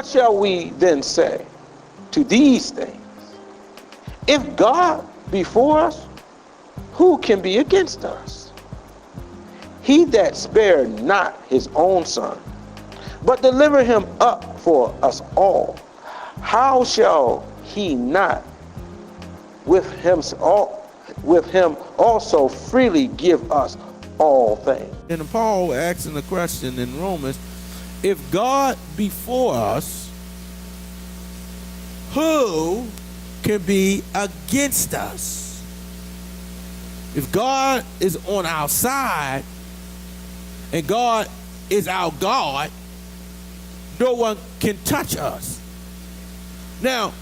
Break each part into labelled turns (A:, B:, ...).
A: What shall we then say to these things? If God be for us, who can be against us? He that spared not his own son, but delivered him up for us all, how shall he not with him also freely give us all things?
B: And Paul asking the question in Romans, if God be for us, who can be against us? If God is on our side and God is our God, no one can touch us. Now,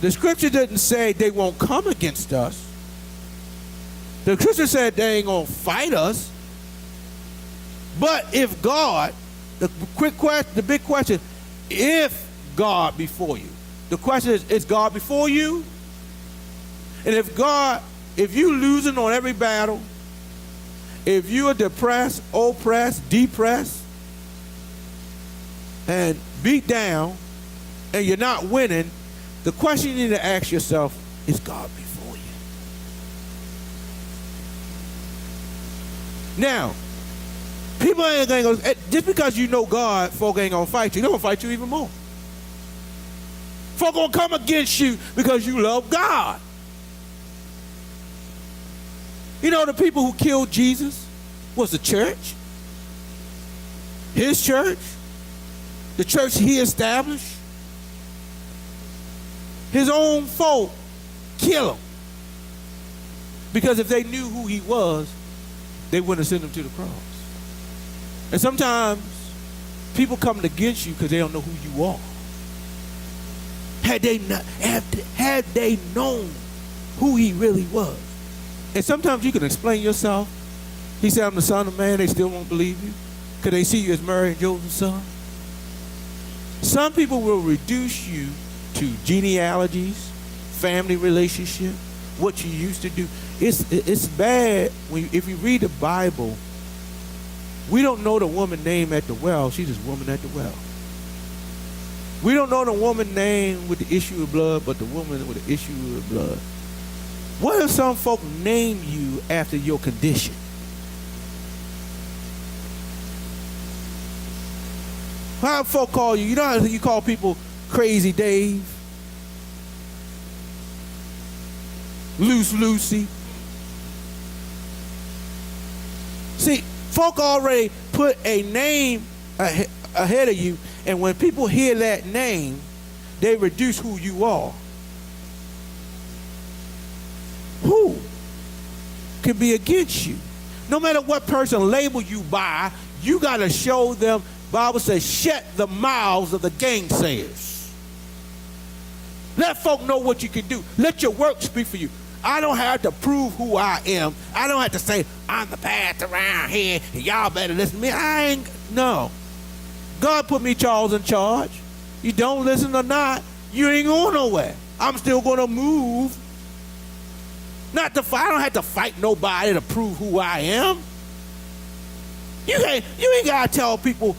B: the scripture didn't say they won't come against us. The scripture said they ain't gonna fight us. But if God, the big question, if God be for you, the question is God before you? And if you losing on every battle, if you are depressed, oppressed, depressed, and beat down, and you're not winning, the question you need to ask yourself, is God before you? Now, people ain't gonna go, just because you know God, folk ain't gonna fight you. They're gonna fight you even more. Folk gonna come against you because you love God. You know, the people who killed Jesus was the church. His church. The church he established. His own folk kill him. Because if they knew who he was, they wouldn't have sent him to the cross. And sometimes people come against you because they don't know who you are. Had they known who he really was. And sometimes you can explain yourself. He said, I'm the Son of Man. They still won't believe you because they see you as Mary and Joseph's son. Some people will reduce you to genealogies, family relationship, what you used to do. It's bad if you read the Bible. We don't know the woman name at the well. She's just woman at the well. We don't know the woman name with the issue of blood, but the woman with the issue of blood. What if some folk name you after your condition? How folk call you? You know how you call people Crazy Dave? Loose Lucy? See, folk already put a name ahead of you, and when people hear that name, they reduce who you are. Who can be against you? No matter what person label you by, you got to show them. Bible says, shut the mouths of the gainsayers. Let folk know what you can do. Let your work speak for you. I don't have to prove who I am. I don't have to say, I'm the pastor around here, and y'all better listen to me. No. God put me, Charles, in charge. You don't listen or not, you ain't going nowhere. I'm still going to move. Not to fight. I don't have to fight nobody to prove who I am. You ain't got to tell people,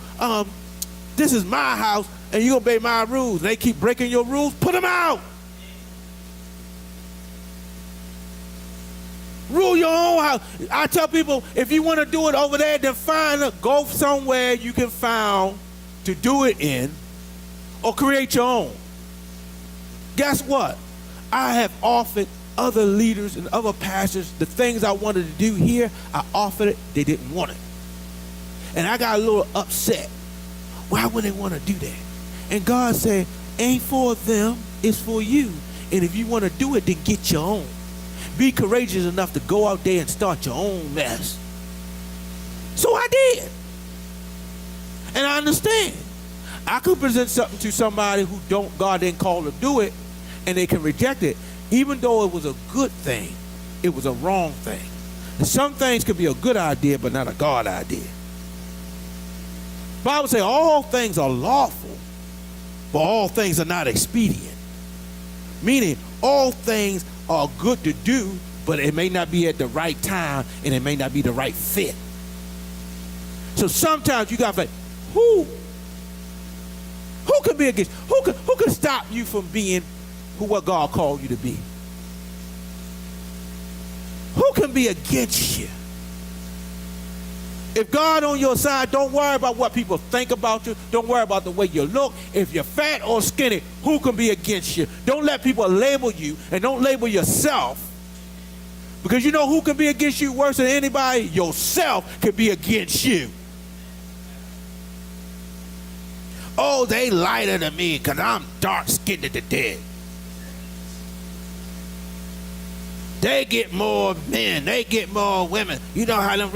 B: this is my house, and you're going to obey my rules. They keep breaking your rules, put them out. Rule your own house. I tell people, if you want to do it over there, then go somewhere you can find to do it in, or create your own. Guess what? I have offered other leaders and other pastors the things I wanted to do here. I offered it. They didn't want it. And I got a little upset. Why would they want to do that? And God said, ain't for them, it's for you. And if you want to do it, then get your own. Be courageous enough to go out there and start your own mess. So I did. And I understand. I could present something to somebody who God didn't call to do it, and they can reject it. Even though it was a good thing, it was a wrong thing. And some things could be a good idea, but not a God idea. The Bible says all things are lawful, but all things are not expedient. Meaning all things are good to do, but it may not be at the right time, and it may not be the right fit. So sometimes you got to say, who Who can be against you? Who can stop you from being what God called you to be? Who can be against you? If God on your side, don't worry about what people think about you. Don't worry about the way you look. If you're fat or skinny, who can be against you? Don't let people label you, and don't label yourself. Because you know who can be against you worse than anybody? Yourself can be against you. Oh, they lighter than me because I'm dark-skinned to death. They get more men. They get more women. You know how them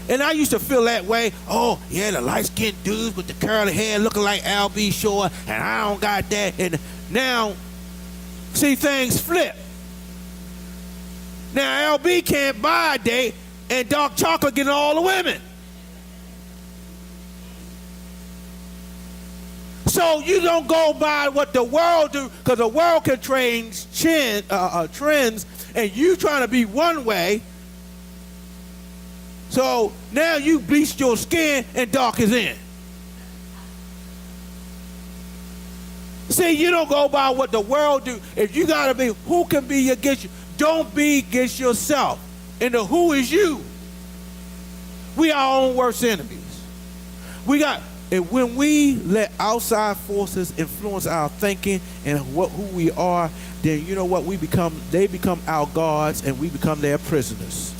B: and I used to feel that way. Oh, yeah, the light-skinned dudes with the curly hair looking like Al.B. Shore, and I don't got that. And now, see, things flip. Now, L.B. can't buy a date, and dark chocolate getting all the women. So you don't go by what the world do, because the world can change trends, and you trying to be one way. So now you bleached your skin and dark is in. See, you don't go by what the world do. If you got to be, who can be against you? Don't be against yourself. And the who is you. We are our own worst enemies. And when we let outside forces influence our thinking and who we are, then you know what? They become our gods and we become their prisoners.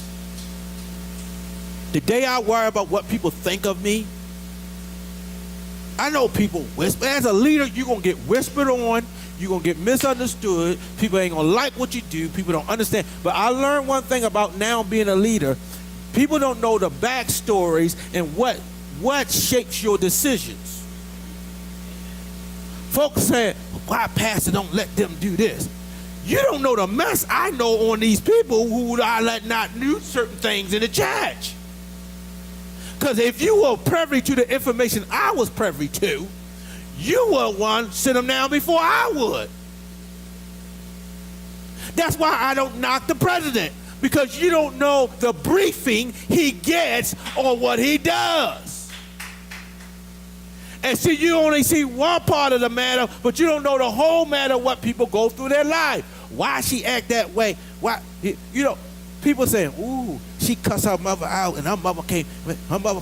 B: The day I worry about what people think of me, I know people whisper. As a leader, you're going to get whispered on. You're going to get misunderstood. People ain't going to like what you do. People don't understand. But I learned one thing about now being a leader. People don't know the backstories and what shapes your decisions. Folks say, why pastor don't let them do this? You don't know the mess I know on these people who I let not do certain things in the church. Because if you were privy to the information I was privy to, you were one sit them down before I would. That's why I don't knock the president, because you don't know the briefing he gets on what he does. And see, you only see one part of the matter, but you don't know the whole matter, what people go through their life. Why she act that way? Why, you know, people saying, ooh, she cussed her mother out, and her mother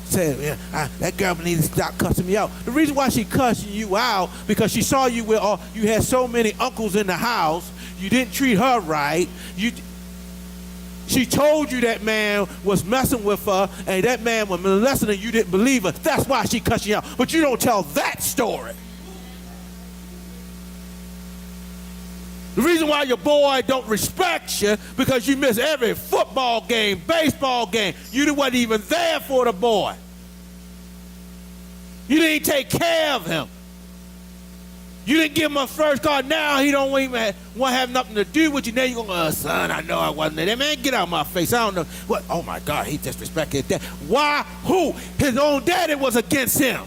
B: said, yeah, that girl needs to stop cussing me out. The reason why she cussing you out, because she saw you with you had so many uncles in the house, you didn't treat her right, she told you that man was messing with her, and that man was molesting her, and you didn't believe her. That's why she cussed you out. But you don't tell that story. The reason why your boy don't respect you, because you miss every football game, baseball game. You wasn't even there for the boy. You didn't take care of him. You didn't give him a first card. Now he don't even want to have nothing to do with you. Now you're going, son, I know I wasn't there. Man, get out of my face. I don't know. What? Oh, my God, he disrespected that. Why? Who? His own daddy was against him.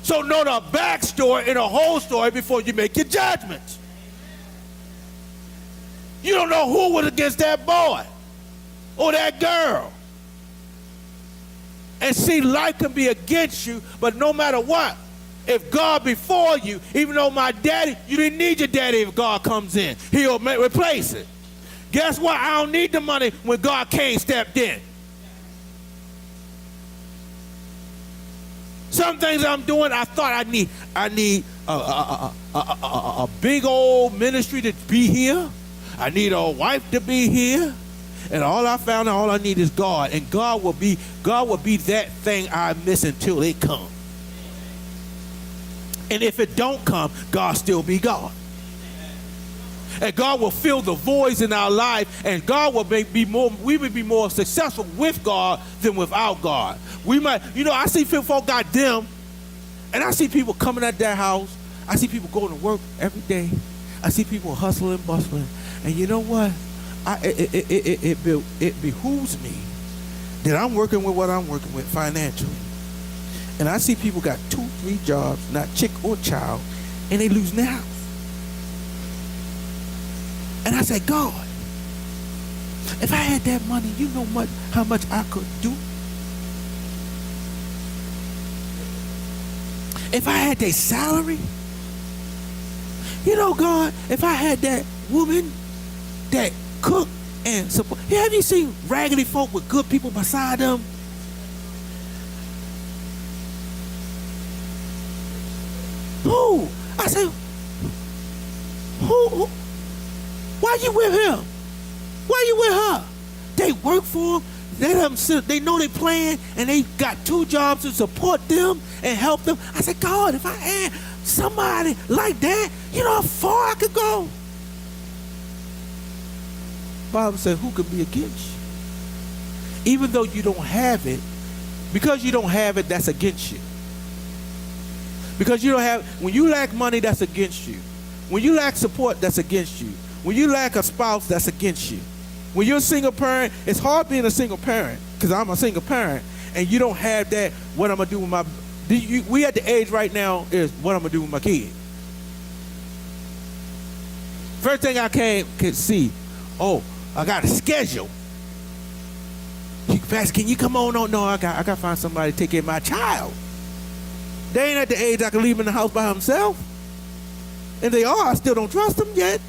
B: So know the backstory and the whole story before you make your judgments. You don't know who was against that boy or that girl. And see, life can be against you, but no matter what, if God before you, even though my daddy, you didn't need your daddy if God comes in. He'll replace it. Guess what? I don't need the money when God came stepped in. Some things I'm doing, I thought I need a big old ministry to be here. I need a wife to be here. And all I need is God. And God will be that thing I miss until it comes. And if it don't come, God still be God. And God will fill the voids in our life, and God will we would be more successful with God than without God. We might, I see folk got them, and I see people coming at their house. I see people going to work every day. I see people hustling, bustling. And you know what? It behooves me that I'm working with what I'm working with financially. And I see people got 2-3 jobs, not chick or child, and they losing their house. And I say, God, if I had that money, you know how much I could do. if I had their salary, you know, God, if I had that woman that cook and support. Yeah, have you seen raggedy folk with good people beside them? Who? I said, who? Why you with him? Why you with her? They work for him. They know they playing, and they got 2 jobs to support them and help them. I said, God, if I had somebody like that, you know how far I could go. Bible said, who can be against you? Even though you don't have it, because you don't have it, that's against you. Because you don't have, when you lack money, that's against you. When you lack support, that's against you. When you lack a spouse, that's against you. When you're a single parent, it's hard being a single parent, because I'm a single parent, and you don't have that, what I'm going to do with my, we at the age right now is what I'm going to do with my kid. First thing I can see, oh, I got a schedule. Pastor, can you come on? No, I got to find somebody to take care of my child. They ain't at the age I can leave him in the house by himself. And they are, I still don't trust them yet.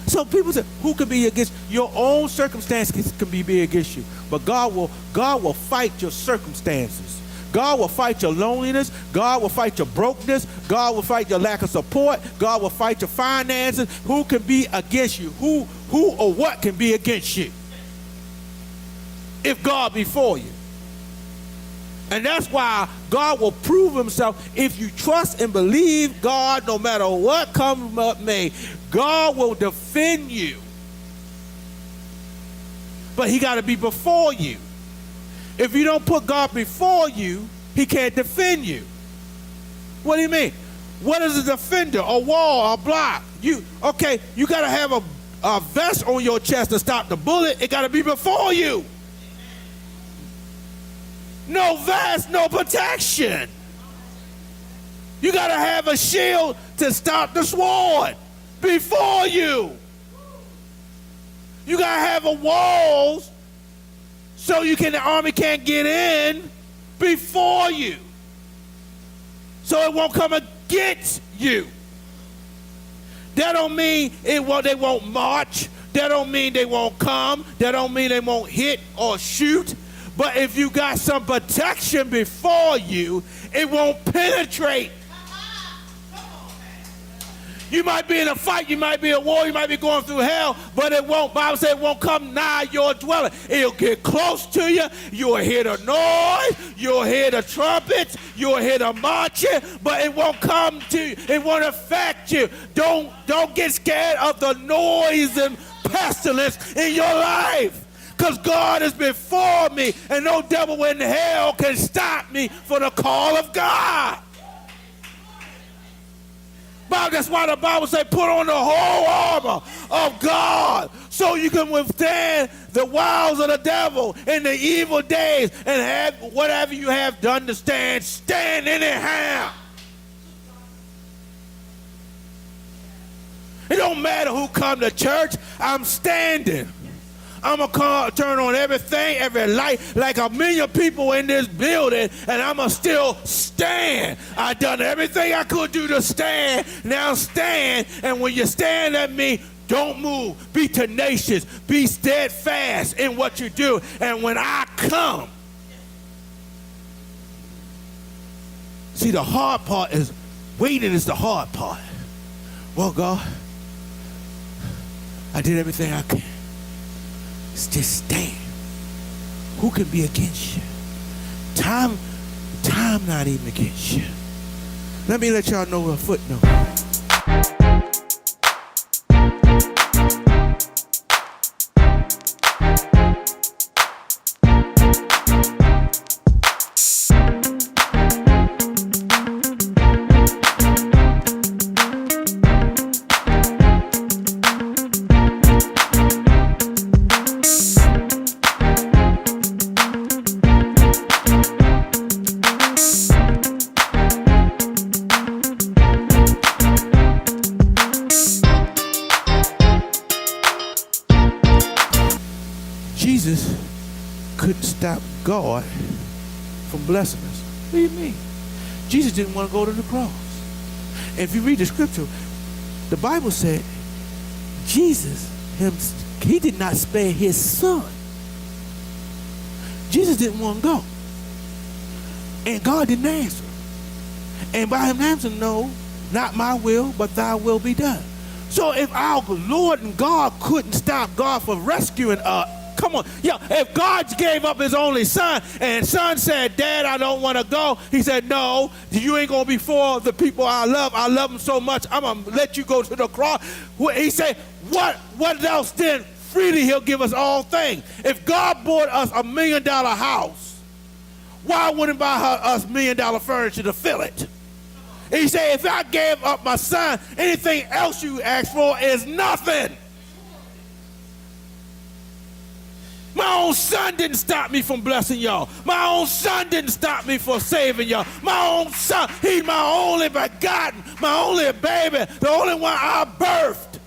B: So people say, who can be against your own circumstances can be against you. But God will fight your circumstances. God will fight your loneliness. God will fight your brokenness. God will fight your lack of support. God will fight your finances. Who can be against you? Who or what can be against you? If God be for you. And that's why God will prove himself. If you trust and believe God, no matter what comes up may, God will defend you. But he got to be before you. If you don't put God before you, he can't defend you. What do you mean? What is a defender? A wall, a block. You got to have a vest on your chest to stop the bullet. It got to be before you. No vest, no protection. You got to have a shield to stop the sword before you. You got to have a walls so the army can't get in before you. So it won't come against you. That don't mean they won't march. That don't mean they won't come. That don't mean they won't hit or shoot. But if you got some protection before you, it won't penetrate. You might be in a fight, you might be in a war, you might be going through hell, but it won't, Bible says it won't come nigh your dwelling. It'll get close to you. You'll hear the noise, you'll hear the trumpets, you'll hear the marching, but it won't come to you. It won't affect you. Don't get scared of the noise and pestilence in your life. Because God is before me, and no devil in hell can stop me for the call of God. That's why the Bible says put on the whole armor of God so you can withstand the wiles of the devil in the evil days and have whatever you have done to stand anyhow. It don't matter who come to church, I'm standing. I'm going to turn on everything, every light, like 1 million people in this building, and I'm going to still stand. I done everything I could do to stand. Now stand, and when you stand at me, don't move. Be tenacious. Be steadfast in what you do. And when I come, see, the hard part is, waiting is the hard part. Well, God, I did everything I can. Just stand. Who can be against you? Time not even against you. Let me let y'all know a footnote. Jesus couldn't stop God from blessing us. What do you mean? Jesus didn't want to go to the cross. And if you read the scripture, the Bible said Jesus, he did not spare his son. Jesus didn't want to go. And God didn't answer. And by him answering, no, not my will, but thy will be done. So if our Lord and God couldn't stop God from rescuing us, come on. Yeah, if God gave up his only son and son said, Dad, I don't want to go. He said, no, you ain't going to be for the people I love. I love them so much, I'm going to let you go to the cross. He said, what else then? Freely he'll give us all things. If God bought us $1 million house, why wouldn't buy us $1 million furniture to fill it? He said, if I gave up my son, anything else you ask for is nothing. My own son didn't stop me from blessing y'all. My own son didn't stop me from saving y'all. My own son, he's my only begotten, my only baby, the only one I birthed.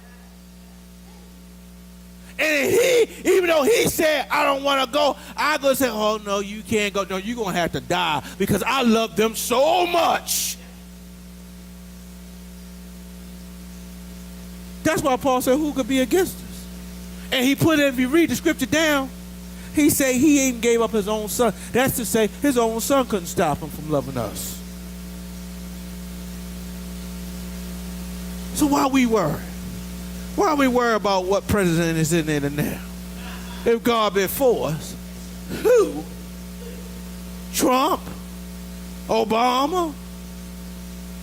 B: And he, even though he said, I don't want to go, I go say, oh, no, you can't go. No, you're going to have to die because I love them so much. That's why Paul said, who could be against us? And he put it, if you read the scripture down, he said he even gave up his own son. That's to say his own son couldn't stop him from loving us. So why we worry? Why we worry about what president is in there now? If God be for us, who? Trump? Obama?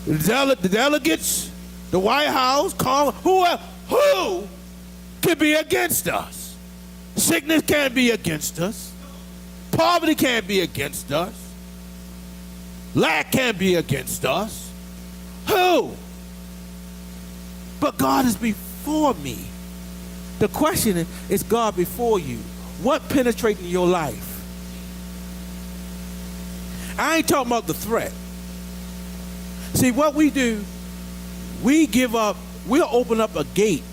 B: The delegates? The White House? Who can be against us? Sickness can't be against us. Poverty can't be against us. Lack can't be against us. Who? But God is before me. The question is God before you? What penetrates in your life? I ain't talking about the threat. See, what we do, we give up, we'll open up a gate.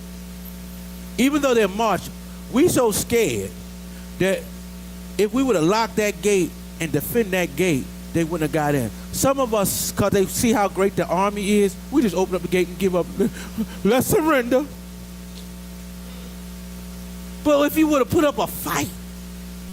B: Even though they're marching, we so scared that if we would have locked that gate and defend that gate, they wouldn't have got in. Some of us, because they see how great the army is, we just open up the gate and give up. Let's surrender. But if you would have put up a fight,